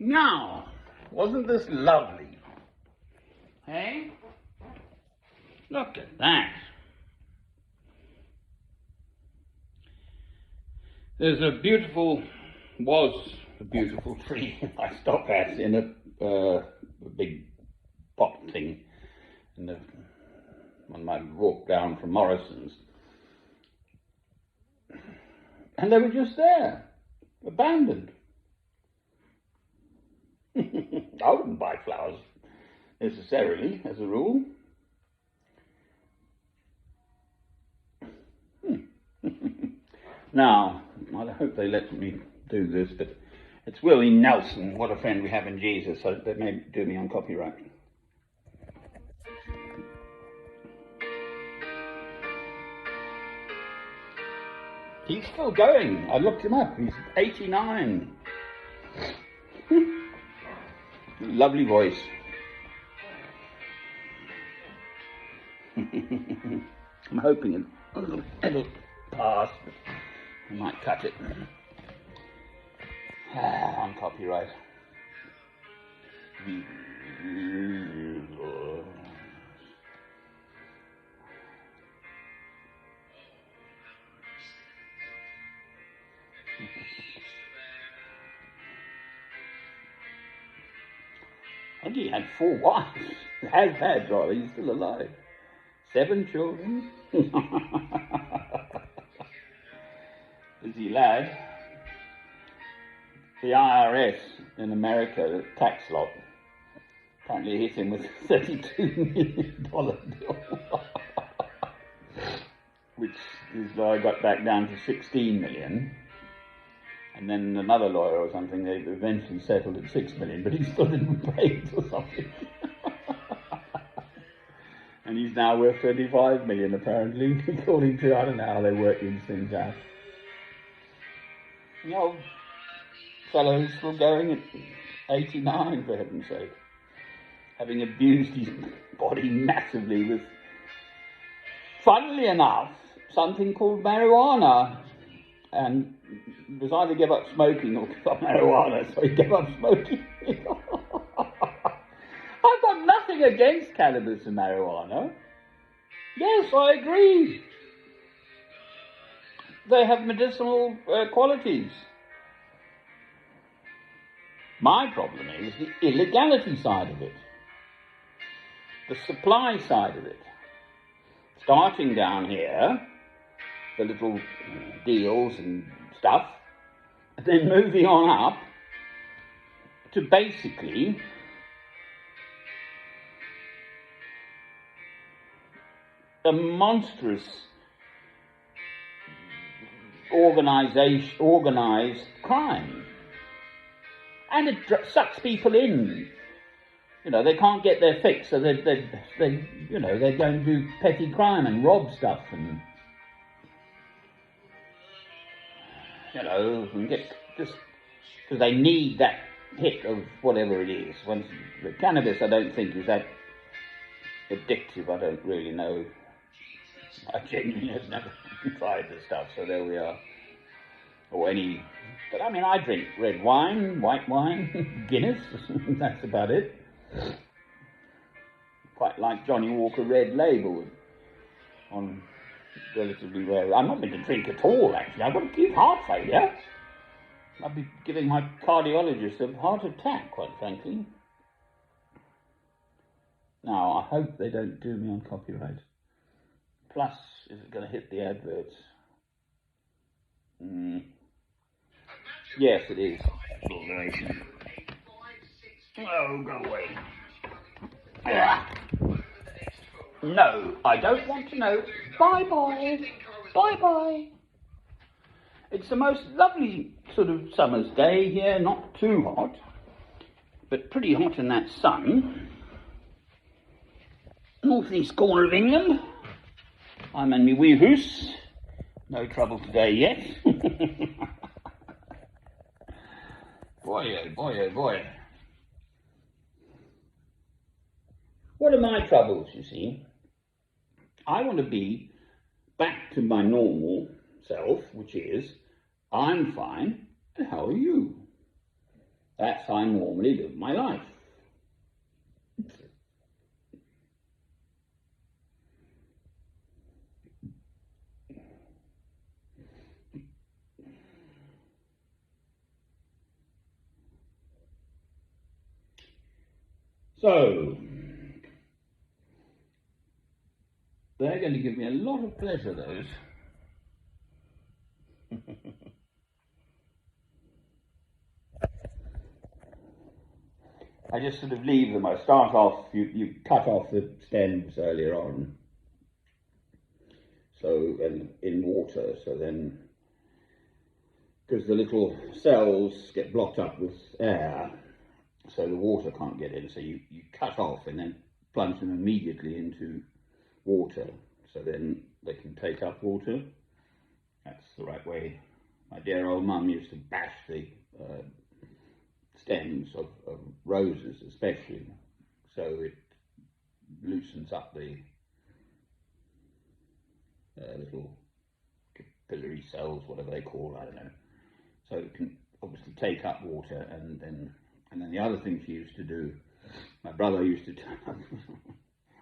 Now, wasn't this lovely? Hey? Look at that. There's a beautiful tree I stop at in a big pot thing on my walk down from Morrison's. And they were just there, abandoned. I wouldn't buy flowers necessarily, as a rule. Now, I hope they let me do this, but it's Willie Nelson, What a Friend We Have in Jesus, so they may do me on copyright. He's still going. I looked him up. He's 89. Lovely voice. I'm hoping it'll pass, but I might cut it. On copyright. I think he had 4 wives. Has had, rather. He's still alive. 7 children. Busy lad. The IRS in America, the tax lot, apparently hit him with a $32 million bill. Which his lawyer got back down to 16 million. And then another lawyer or something, they eventually settled at 6 million, but he still didn't pay it or something. And he's now worth 35 million, apparently, according to, I don't know how they work these things out. The old fellow's still going at 89, for heaven's sake. Having abused his body massively with, funnily enough, something called marijuana. And it was either give up smoking or give up marijuana, so he gave up smoking. I've got nothing against cannabis and marijuana. Yes, I agree. They have medicinal qualities. My problem is the illegality side of it, the supply side of it. Starting down here, the little deals and stuff, and then moving on up to basically a monstrous organised crime. And it sucks people in. You know, they can't get their fix, so they you know, they're going to do petty crime and rob stuff and, you know, and get just because they need that hit of whatever it is. Once the cannabis, I don't think is that addictive. I don't really know. I genuinely have never tried the stuff, so there we are. Or any, but I mean, I drink red wine, white wine, Guinness. That's about it. Quite like Johnny Walker Red Label on relatively rare. I'm not meant to drink at all, actually. I've got acute heart failure. I'll be giving my cardiologist a heart attack, quite frankly. Now, I hope they don't do me on copyright. Plus, is it going to hit the adverts? Yes, it is. Oh, go away. No, I don't want to know. Bye-bye. Bye-bye. It's the most lovely sort of summer's day here, not too hot, but pretty hot in that sun. Northeast corner of England. I'm in my wee house. No trouble today yet. Boy, oh boy, oh boy. What are my troubles, you see? I want to be back to my normal self, which is, I'm fine, and how are you? That's how I normally live my life. So, they're going to give me a lot of pleasure, those. I just sort of leave them. I start off, you cut off the stems earlier on, so in water, so then, because the little cells get blocked up with air, so the water can't get in, so you cut off and then plunge them immediately into water, so then they can take up water. That's the right way. My dear old mum used to bash the stems of roses especially, so it loosens up the little capillary cells, whatever they call, I don't know. So it can obviously take up water, and then the other thing she used to do, my brother used to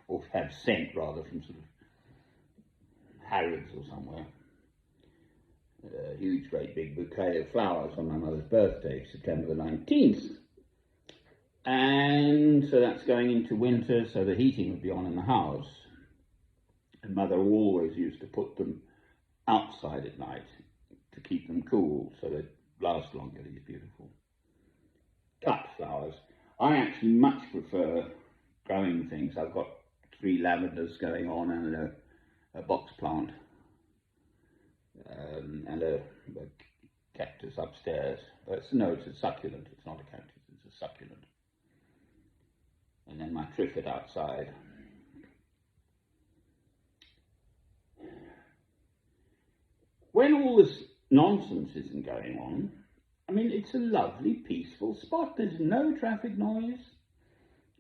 or have sent rather from sort of Harrods or somewhere, a huge great big bouquet of flowers on my mother's birthday, September the 19th. And so that's going into winter, so the heating would be on in the house. And mother always used to put them outside at night to keep them cool, so they last longer, these beautiful cut flowers. I actually much prefer growing things. I've got 3 lavenders going on and a box plant and a cactus upstairs. It's a succulent. It's not a cactus, it's a succulent. And then my triffid outside. When all this nonsense isn't going on, I mean, it's a lovely, peaceful spot. There's no traffic noise.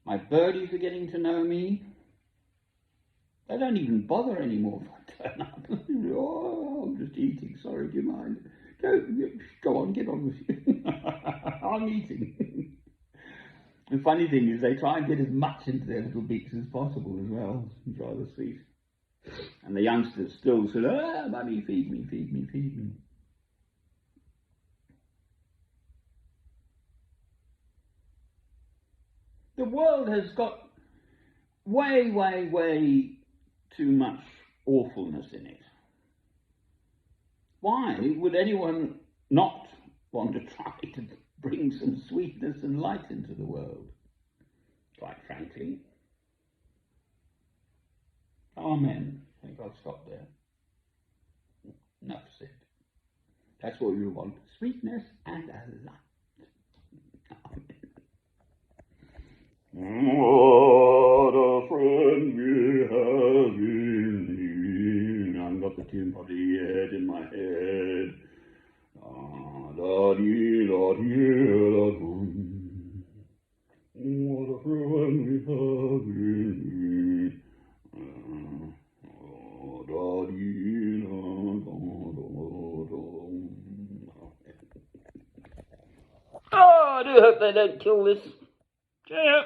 My birdies are getting to know me. They don't even bother anymore if I turn up. Oh, I'm just eating. Sorry, do you mind? Go on, get on with you. I'm eating. The funny thing is they try and get as much into their little beaks as possible as well. It's rather sweet. And the youngsters still say, Mummy, feed me, feed me, feed me. The world has got way, way, way too much awfulness in it. Why would anyone not want to try to bring some sweetness and light into the world? Quite frankly. Amen. I think I'll stop there. Enough said. That's what we want. Sweetness and a light. Amen. What a friend we have in thee. I've got the tune probably yet in my head. What a friend we have in thee. Oh, I do hope they don't kill this. Cheerio.